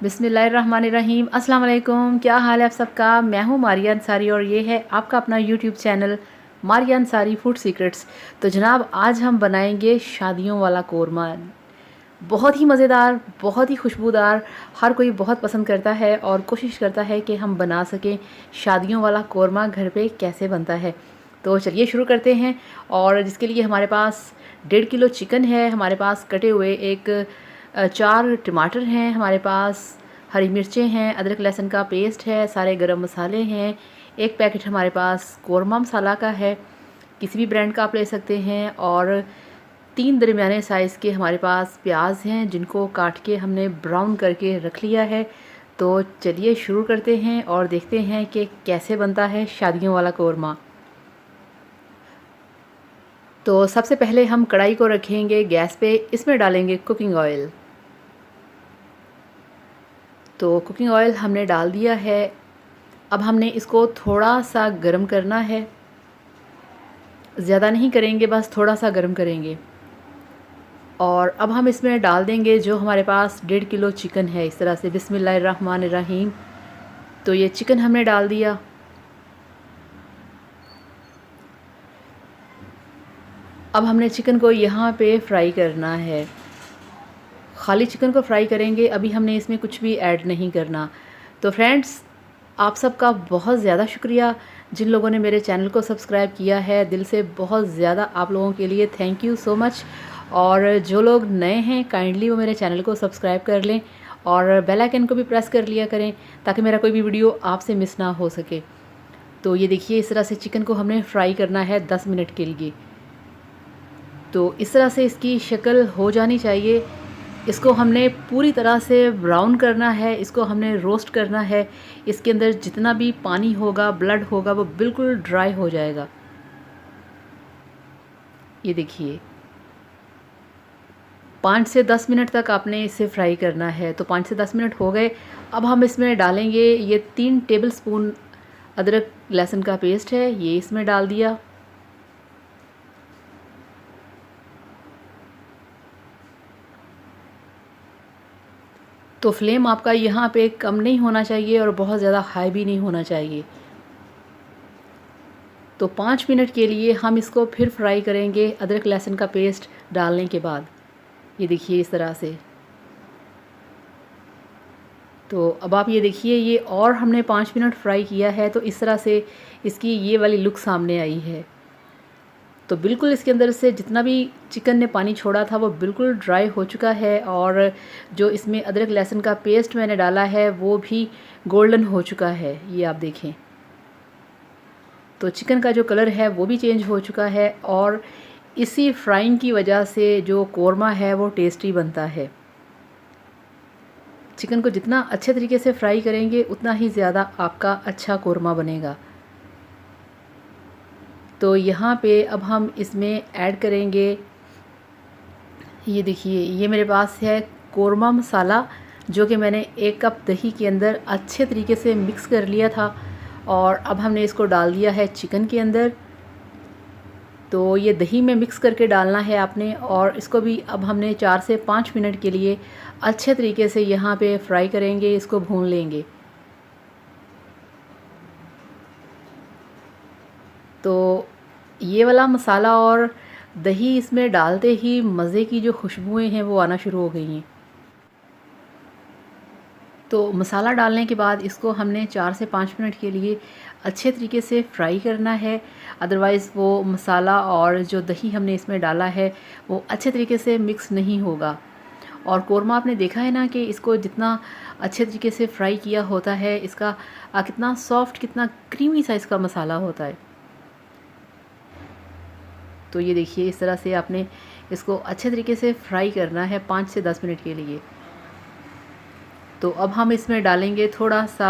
बिस्मिल्लाहिर्रहमानिर्रहीम। अस्सलाम वालेकुम। क्या हाल है आप सबका। मैं हूँ मारिया अंसारी और ये है आपका अपना YouTube channel Maria Ansari food secrets. तो जनाब आज हम बनाएंगे शादियों वाला कोरमा। बहुत ही मज़ेदार, बहुत ही खुशबूदार, हर कोई बहुत पसंद करता है और कोशिश करता है कि हम बना सकें शादियों वाला कोरमा घर पे कैसे बनता है। तो चलिए शुरू करते हैं। और जिसके लिए हमारे पास 1.5 किलो चिकन है, हमारे पास कटे हुए 4 टमाटर हैं, हमारे पास हरी मिर्चें हैं, अदरक लहसुन का पेस्ट है, सारे गरम मसाले हैं, एक पैकेट हमारे पास कोरमा मसाला का है, किसी भी ब्रांड का आप ले सकते हैं, और 3 दरमियाने साइज़ के हमारे पास प्याज हैं जिनको काट के हमने ब्राउन करके रख लिया है। तो चलिए शुरू करते हैं और देखते हैं कि कैसे बनता है शादियों वाला कोरमा। तो सबसे पहले हम कढ़ाई को रखेंगे गैस पे, इसमें डालेंगे कुकिंग ऑयल। तो कुकिंग ऑयल हमने डाल दिया है। अब हमने इसको थोड़ा सा गर्म करना है, ज़्यादा नहीं करेंगे, बस थोड़ा सा गर्म करेंगे। और अब हम इसमें डाल देंगे जो हमारे पास 1.5 किलो चिकन है, इस तरह से बिस्मिल्लाहिर्रहमानिर्रहीम। तो ये चिकन हमने डाल दिया। अब हमने चिकन को यहाँ पे फ्राई करना है, खाली चिकन को फ्राई करेंगे, अभी हमने इसमें कुछ भी ऐड नहीं करना। तो फ्रेंड्स, आप सबका बहुत ज़्यादा शुक्रिया जिन लोगों ने मेरे चैनल को सब्सक्राइब किया है, दिल से बहुत ज़्यादा आप लोगों के लिए थैंक यू सो मच। और जो लोग नए हैं काइंडली वो मेरे चैनल को सब्सक्राइब कर लें और बेल आइकन को भी प्रेस कर लिया करें ताकि मेरा कोई भी वीडियो आपसे मिस ना हो सके। तो ये देखिए, इस तरह से चिकन को हमने फ्राई करना है 10 मिनट के लिए। तो इस तरह से इसकी शक्ल हो जानी चाहिए। इसको हमने पूरी तरह से ब्राउन करना है, इसको हमने रोस्ट करना है। इसके अंदर जितना भी पानी होगा, ब्लड होगा, वो बिल्कुल ड्राई हो जाएगा। ये देखिए, 5 से 10 मिनट तक आपने इसे फ्राई करना है। तो 5 से 10 मिनट हो गए। अब हम इसमें डालेंगे ये 3 टेबलस्पून अदरक लहसुन का पेस्ट है, ये इसमें डाल दिया। तो फ्लेम आपका यहाँ पे कम नहीं होना चाहिए और बहुत ज़्यादा हाई भी नहीं होना चाहिए। तो 5 मिनट के लिए हम इसको फिर फ्राई करेंगे अदरक लहसुन का पेस्ट डालने के बाद। ये देखिए इस तरह से। तो अब आप ये देखिए, ये और हमने 5 मिनट फ्राई किया है, तो इस तरह से इसकी ये वाली लुक सामने आई है। तो बिल्कुल इसके अंदर से जितना भी चिकन ने पानी छोड़ा था वो बिल्कुल ड्राई हो चुका है, और जो इसमें अदरक लहसुन का पेस्ट मैंने डाला है वो भी गोल्डन हो चुका है। ये आप देखें, तो चिकन का जो कलर है वो भी चेंज हो चुका है, और इसी फ्राइंग की वजह से जो कोरमा है वो टेस्टी बनता है। चिकन को जितना अच्छे तरीके से फ्राई करेंगे उतना ही ज़्यादा आपका अच्छा कोरमा बनेगा। तो यहाँ पे अब हम इसमें ऐड करेंगे, ये देखिए, ये मेरे पास है कोरमा मसाला, जो कि मैंने 1 कप दही के अंदर अच्छे तरीके से मिक्स कर लिया था, और अब हमने इसको डाल दिया है चिकन के अंदर। तो ये दही में मिक्स करके डालना है आपने, और इसको भी अब हमने 4 से 5 मिनट के लिए अच्छे तरीके से यहाँ पे फ्राई करेंगे, इसको भून लेंगे। तो ये वाला मसाला और दही इसमें डालते ही मज़े की जो खुशबुएं हैं वो आना शुरू हो गई हैं। तो मसाला डालने के बाद इसको हमने 4 से 5 मिनट के लिए अच्छे तरीके से फ्राई करना है, अदरवाइज़ वो मसाला और जो दही हमने इसमें डाला है वो अच्छे तरीके से मिक्स नहीं होगा। और कोरमा आपने देखा है ना कि इसको जितना अच्छे तरीके से फ्राई किया होता है, इसका कितना सॉफ्ट, कितना क्रीमी सा इसका मसाला होता है। तो ये देखिए, इस तरह से आपने इसको अच्छे तरीके से फ्राई करना है 5 से 10 मिनट के लिए। तो अब हम इसमें डालेंगे थोड़ा सा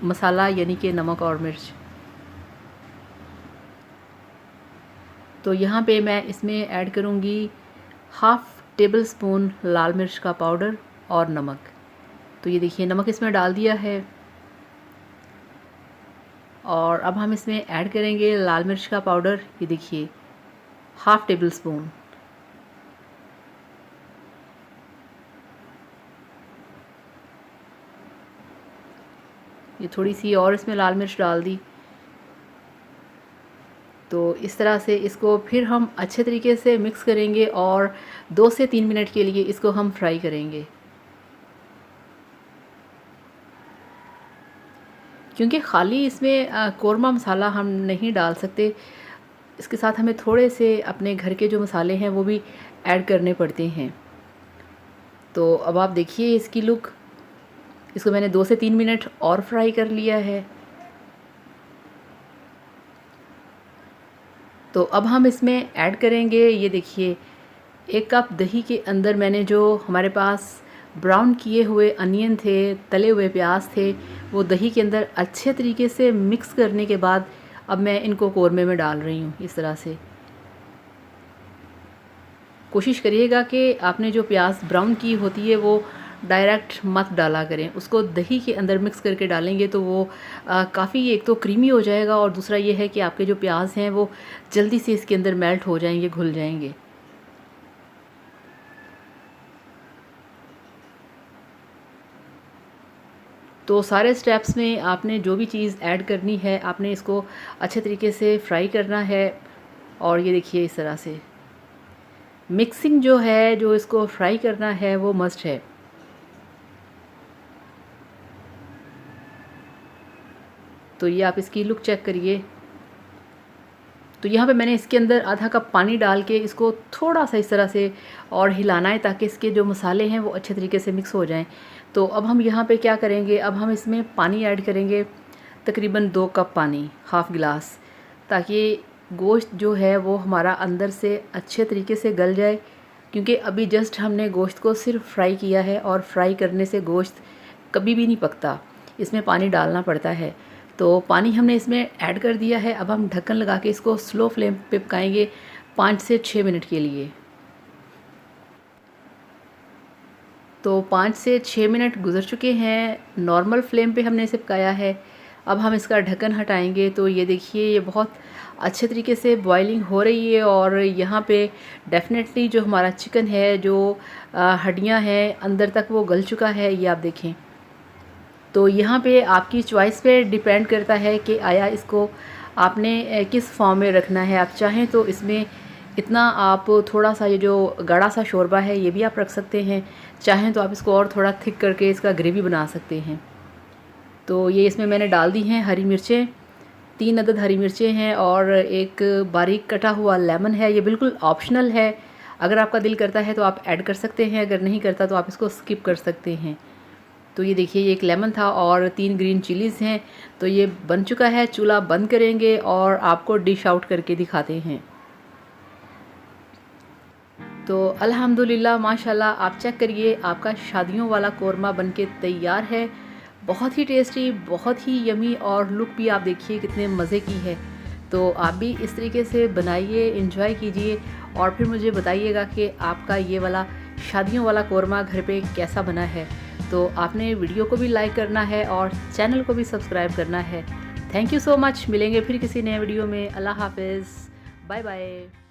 मसाला, यानी कि नमक और मिर्च। तो यहाँ पे मैं इसमें ऐड करूँगी 1/2 टेबल स्पून लाल मिर्च का पाउडर और नमक। तो ये देखिए, नमक इसमें डाल दिया है। और अब हम इसमें ऐड करेंगे लाल मिर्च का पाउडर, ये देखिए 1/2 टेबल स्पून। ये थोड़ी सी और इसमें लाल मिर्च डाल दी। तो इस तरह से इसको फिर हम अच्छे तरीके से मिक्स करेंगे और 2 से 3 मिनट के लिए इसको हम फ्राई करेंगे। क्योंकि ख़ाली इसमें कोरमा मसाला हम नहीं डाल सकते, इसके साथ हमें थोड़े से अपने घर के जो मसाले हैं वो भी ऐड करने पड़ते हैं। तो अब आप देखिए इसकी लुक, इसको मैंने 2 से 3 मिनट और फ्राई कर लिया है। तो अब हम इसमें ऐड करेंगे, ये देखिए 1 कप दही के अंदर मैंने जो हमारे पास ब्राउन किए हुए अनियन थे, तले हुए प्याज थे, वो दही के अंदर अच्छे तरीके से मिक्स करने के बाद अब मैं इनको कोरमे में डाल रही हूँ। इस तरह से कोशिश करिएगा कि आपने जो प्याज ब्राउन की होती है वो डायरेक्ट मत डाला करें, उसको दही के अंदर मिक्स करके डालेंगे तो वो काफ़ी एक तो क्रीमी हो जाएगा और दूसरा ये है कि आपके जो प्याज हैं वो जल्दी से इसके अंदर मेल्ट हो जाएंगे, घुल जाएंगे। तो सारे स्टेप्स में आपने जो भी चीज़ ऐड करनी है आपने इसको अच्छे तरीके से फ्राई करना है। और ये देखिए इस तरह से मिक्सिंग जो है, जो इसको फ्राई करना है वो मस्ट है। तो ये आप इसकी लुक चेक करिए। तो यहाँ पे मैंने इसके अंदर आधा कप पानी डाल के इसको थोड़ा सा इस तरह से और हिलाना है ताकि इसके जो मसाले हैं वो अच्छे तरीके से मिक्स हो जाएं। तो अब हम यहाँ पे क्या करेंगे, अब हम इसमें पानी ऐड करेंगे, तकरीबन 2 कप पानी, हाफ़ गिलास, ताकि गोश्त जो है वो हमारा अंदर से अच्छे तरीके से गल जाए। क्योंकि अभी जस्ट हमने गोश्त को सिर्फ फ्राई किया है और फ्राई करने से गोश्त कभी भी नहीं पकता, इसमें पानी डालना पड़ता है। तो पानी हमने इसमें ऐड कर दिया है। अब हम ढक्कन लगा के इसको स्लो फ्लेम पे पकाएंगे 5 से 6 मिनट के लिए। तो 5 से 6 मिनट गुजर चुके हैं, नॉर्मल फ्लेम पे हमने इसे पकाया है। अब हम इसका ढक्कन हटाएंगे तो ये देखिए ये बहुत अच्छे तरीके से बॉइलिंग हो रही है और यहाँ पे डेफिनेटली जो हमारा चिकन है, जो हड्डियाँ हैं अंदर तक वो गल चुका है, ये आप देखें। तो यहाँ पे आपकी चॉइस पे डिपेंड करता है कि आया इसको आपने किस फॉर्म में रखना है। आप चाहें तो इसमें इतना आप थोड़ा सा ये जो गाढ़ा सा शोरबा है ये भी आप रख सकते हैं, चाहें तो आप इसको और थोड़ा थिक करके इसका ग्रेवी बना सकते हैं। तो ये इसमें मैंने डाल दी हैं हरी मिर्चें, 3 अदद हरी मिर्चें हैं और एक बारीक कटा हुआ लेमन है। ये बिल्कुल ऑप्शनल है, अगर आपका दिल करता है तो आप ऐड कर सकते हैं, अगर नहीं करता तो आप इसको स्किप कर सकते हैं। तो ये देखिए ये एक लेमन था और 3 ग्रीन चिलीज़ हैं। तो ये बन चुका है, चूल्हा बंद करेंगे और आपको डिश आउट करके दिखाते हैं। तो अल्हम्दुलिल्लाह माशाल्लाह आप चेक करिए आपका शादियों वाला कोरमा बनके तैयार है। बहुत ही टेस्टी, बहुत ही यमी और लुक भी आप देखिए कितने मज़े की है। तो आप भी इस तरीके से बनाइए, एंजॉय कीजिए और फिर मुझे बताइएगा कि आपका ये वाला शादियों वाला कोरमा घर पे कैसा बना है। तो आपने वीडियो को भी लाइक करना है और चैनल को भी सब्सक्राइब करना है। Thank you so much. मिलेंगे फिर किसी नए वीडियो में। अल्लाह हाफ़िज़, बाय बाय।